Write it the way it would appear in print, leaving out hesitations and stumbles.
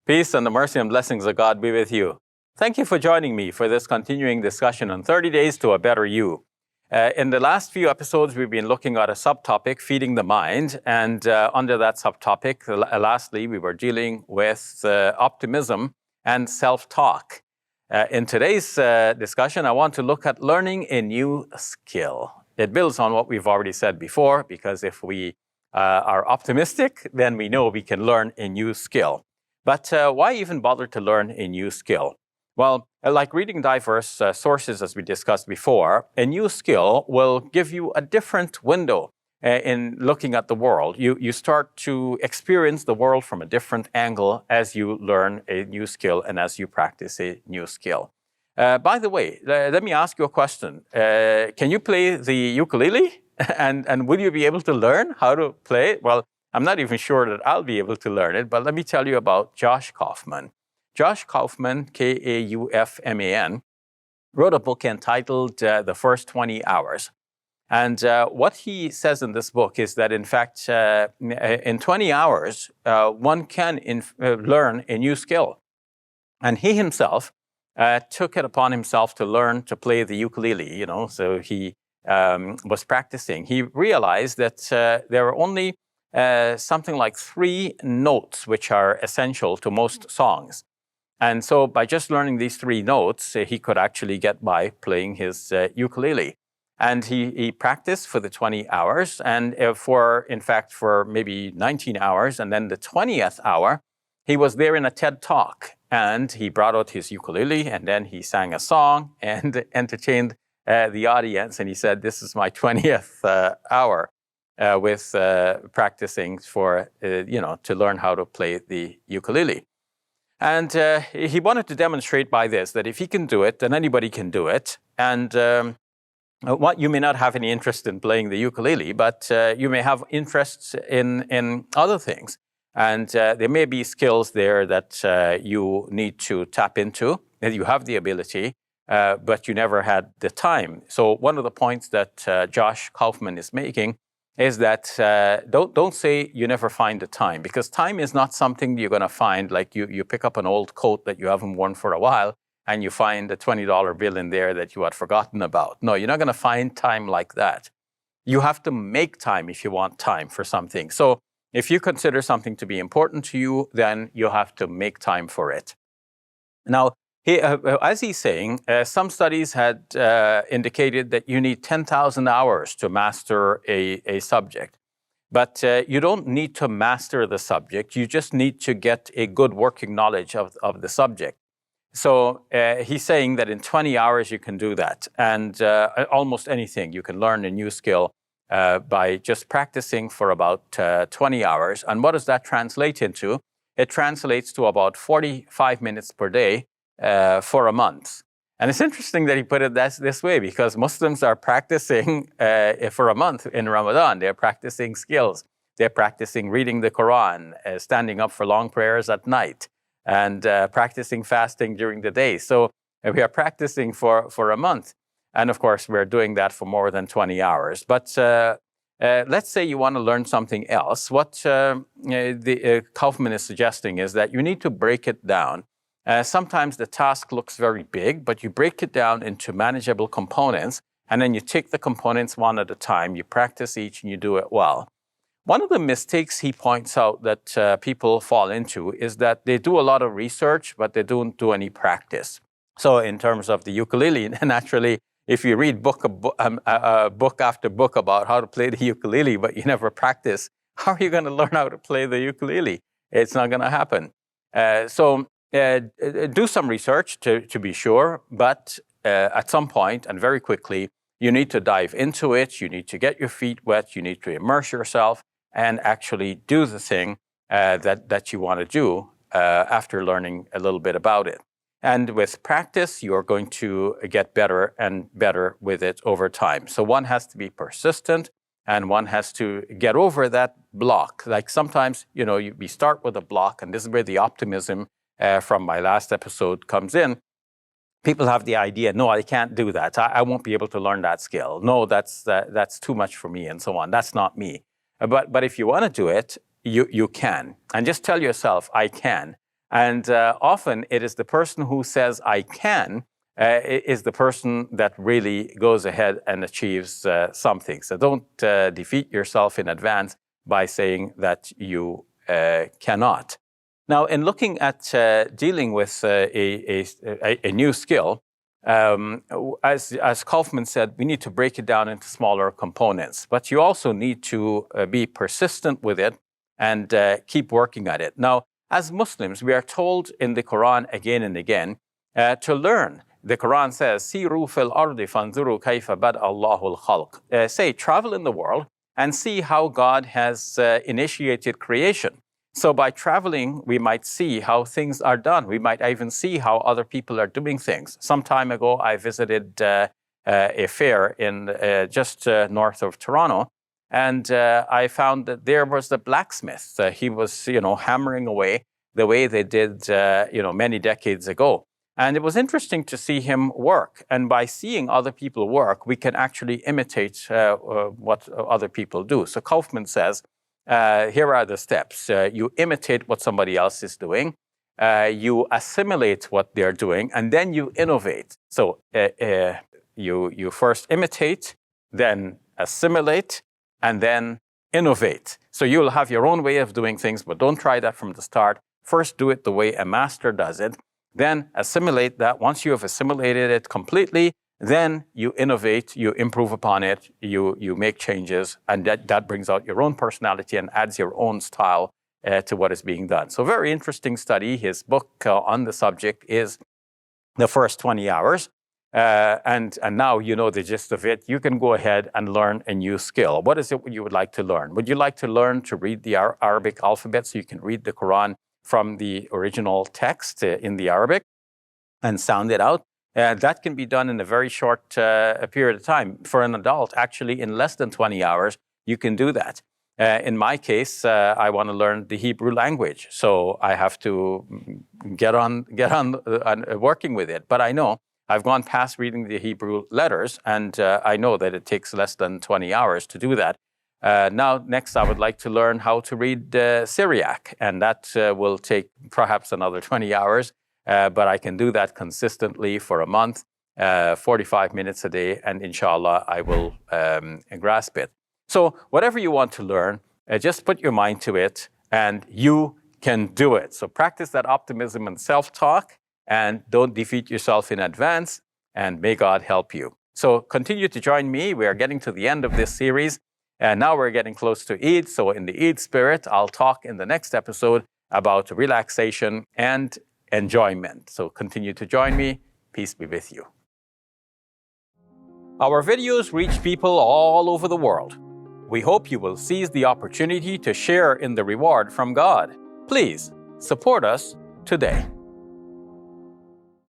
Peace and the mercy and blessings of God be with you. Thank you for joining me for this continuing discussion on 30 Days to a Better You. In the last few episodes, we've been looking at a subtopic, feeding the mind. And under that subtopic, lastly, we were dealing with optimism and self-talk. In today's discussion, I want to look at learning a new skill. It builds on what we've already said before, because if we are optimistic, then we know we can learn a new skill. But why even bother to learn a new skill? Well, like reading diverse sources, as we discussed before, a new skill will give you a different window in looking at the world. You start to experience the world from a different angle as you learn a new skill and as you practice a new skill. By the way, let me ask you a question. Can you play the ukulele? And will you be able to learn how to play it? Well, I'm not even sure that I'll be able to learn it, but let me tell you about Josh Kaufman. Josh Kaufman, Kaufman, wrote a book entitled The First 20 Hours. And what he says in this book is that, in fact, in 20 hours, one can learn a new skill. And he himself took it upon himself to learn to play the ukulele, so he was practicing. He realized that there are only something like 3 notes which are essential to most songs. And so by just learning these 3 notes, he could actually get by playing his ukulele. And he practiced for the 20 hours, and for maybe 19 hours. And then the 20th hour, he was there in a TED Talk, and he brought out his ukulele, and then he sang a song and entertained the audience. And he said, "This is my 20th hour with practicing to learn how to play the ukulele." And he wanted to demonstrate by this that if he can do it, then anybody can do it. And you may not have any interest in playing the ukulele, but you may have interests in other things. And there may be skills there that you need to tap into, that you have the ability, but you never had the time. So one of the points that Josh Kaufman is making is that don't say you never find the time, because time is not something you're going to find like you pick up an old coat that you haven't worn for a while and you find a $20 bill in there that you had forgotten about. No, you're not going to find time like that. You have to make time if you want time for something. So if you consider something to be important to you, then you have to make time for it. Now, as he's saying, some studies had indicated that you need 10,000 hours to master a subject. But you don't need to master the subject. You just need to get a good working knowledge of the subject. So he's saying that in 20 hours you can do that. And almost anything, you can learn a new skill by just practicing for about 20 hours. And what does that translate into? It translates to about 45 minutes per day for a month. And it's interesting that he put it this way, because Muslims are practicing for a month in Ramadan. They're practicing skills. They're practicing reading the Quran, standing up for long prayers at night, and practicing fasting during the day. So we are practicing for a month. And of course, we're doing that for more than 20 hours. But let's say you want to learn something else. What Kaufman is suggesting is that you need to break it down. Sometimes the task looks very big, but you break it down into manageable components, and then you take the components one at a time. You practice each, and you do it well. One of the mistakes he points out that people fall into is that they do a lot of research, but they don't do any practice. So in terms of the ukulele, naturally, if you read book after book about how to play the ukulele, but you never practice, how are you going to learn how to play the ukulele? It's not going to happen. So do some research to be sure, but at some point and very quickly, you need to dive into it. You need to get your feet wet. You need to immerse yourself and actually do the thing that you want to do after learning a little bit about it. And with practice, you're going to get better and better with it over time. So one has to be persistent, and one has to get over that block. Like sometimes, we start with a block, and this is where the optimism from my last episode comes in. People have the idea, no, I can't do that. I won't be able to learn that skill. No, that's too much for me, and so on. That's not me. But if you want to do it, you can. And just tell yourself, I can. And often it is the person who says, I can, is the person that really goes ahead and achieves something. So don't defeat yourself in advance by saying that you cannot. Now, in looking at dealing with a new skill, as Kaufman said, we need to break it down into smaller components. But you also need to be persistent with it and keep working at it. Now, as Muslims, we are told in the Quran again and again to learn. The Quran says, "Siru fil ardi fanzuru kayfa bada Allahul khalq." Say, travel in the world and see how God has initiated creation. So by traveling, we might see how things are done. We might even see how other people are doing things. Some time ago, I visited a fair in just north of Toronto, and I found that there was the blacksmith. He was, hammering away the way they did, many decades ago. And it was interesting to see him work. And by seeing other people work, we can actually imitate what other people do. So Kaufman says, here are the steps. You imitate what somebody else is doing. You assimilate what they're doing, and then you innovate. So you first imitate, then assimilate, and then innovate. So you'll have your own way of doing things, but don't try that from the start. First, do it the way a master does it. Then assimilate that. Once you have assimilated it completely, then you innovate, you improve upon it, you make changes, and that brings out your own personality and adds your own style to what is being done. So very interesting study. His book on the subject is The First 20 Hours. And now you know the gist of it. You can go ahead and learn a new skill. What is it you would like to learn? Would you like to learn to read the Arabic alphabet so you can read the Quran from the original text in the Arabic and sound it out? That can be done in a very short period of time. For an adult, actually, in less than 20 hours, you can do that. In my case, I want to learn the Hebrew language, so I have to get on working with it. But I know I've gone past reading the Hebrew letters, and I know that it takes less than 20 hours to do that. Now, next, I would like to learn how to read Syriac, and that will take perhaps another 20 hours. But I can do that consistently for a month, 45 minutes a day, and inshallah, I will grasp it. So whatever you want to learn, just put your mind to it, and you can do it. So practice that optimism and self-talk, and don't defeat yourself in advance, and may God help you. So continue to join me. We are getting to the end of this series, and now we're getting close to Eid. So in the Eid spirit, I'll talk in the next episode about relaxation and enjoyment. So continue to join me. Peace be with you. Our videos reach people all over the world. We hope you will seize the opportunity to share in the reward from God. Please support us today.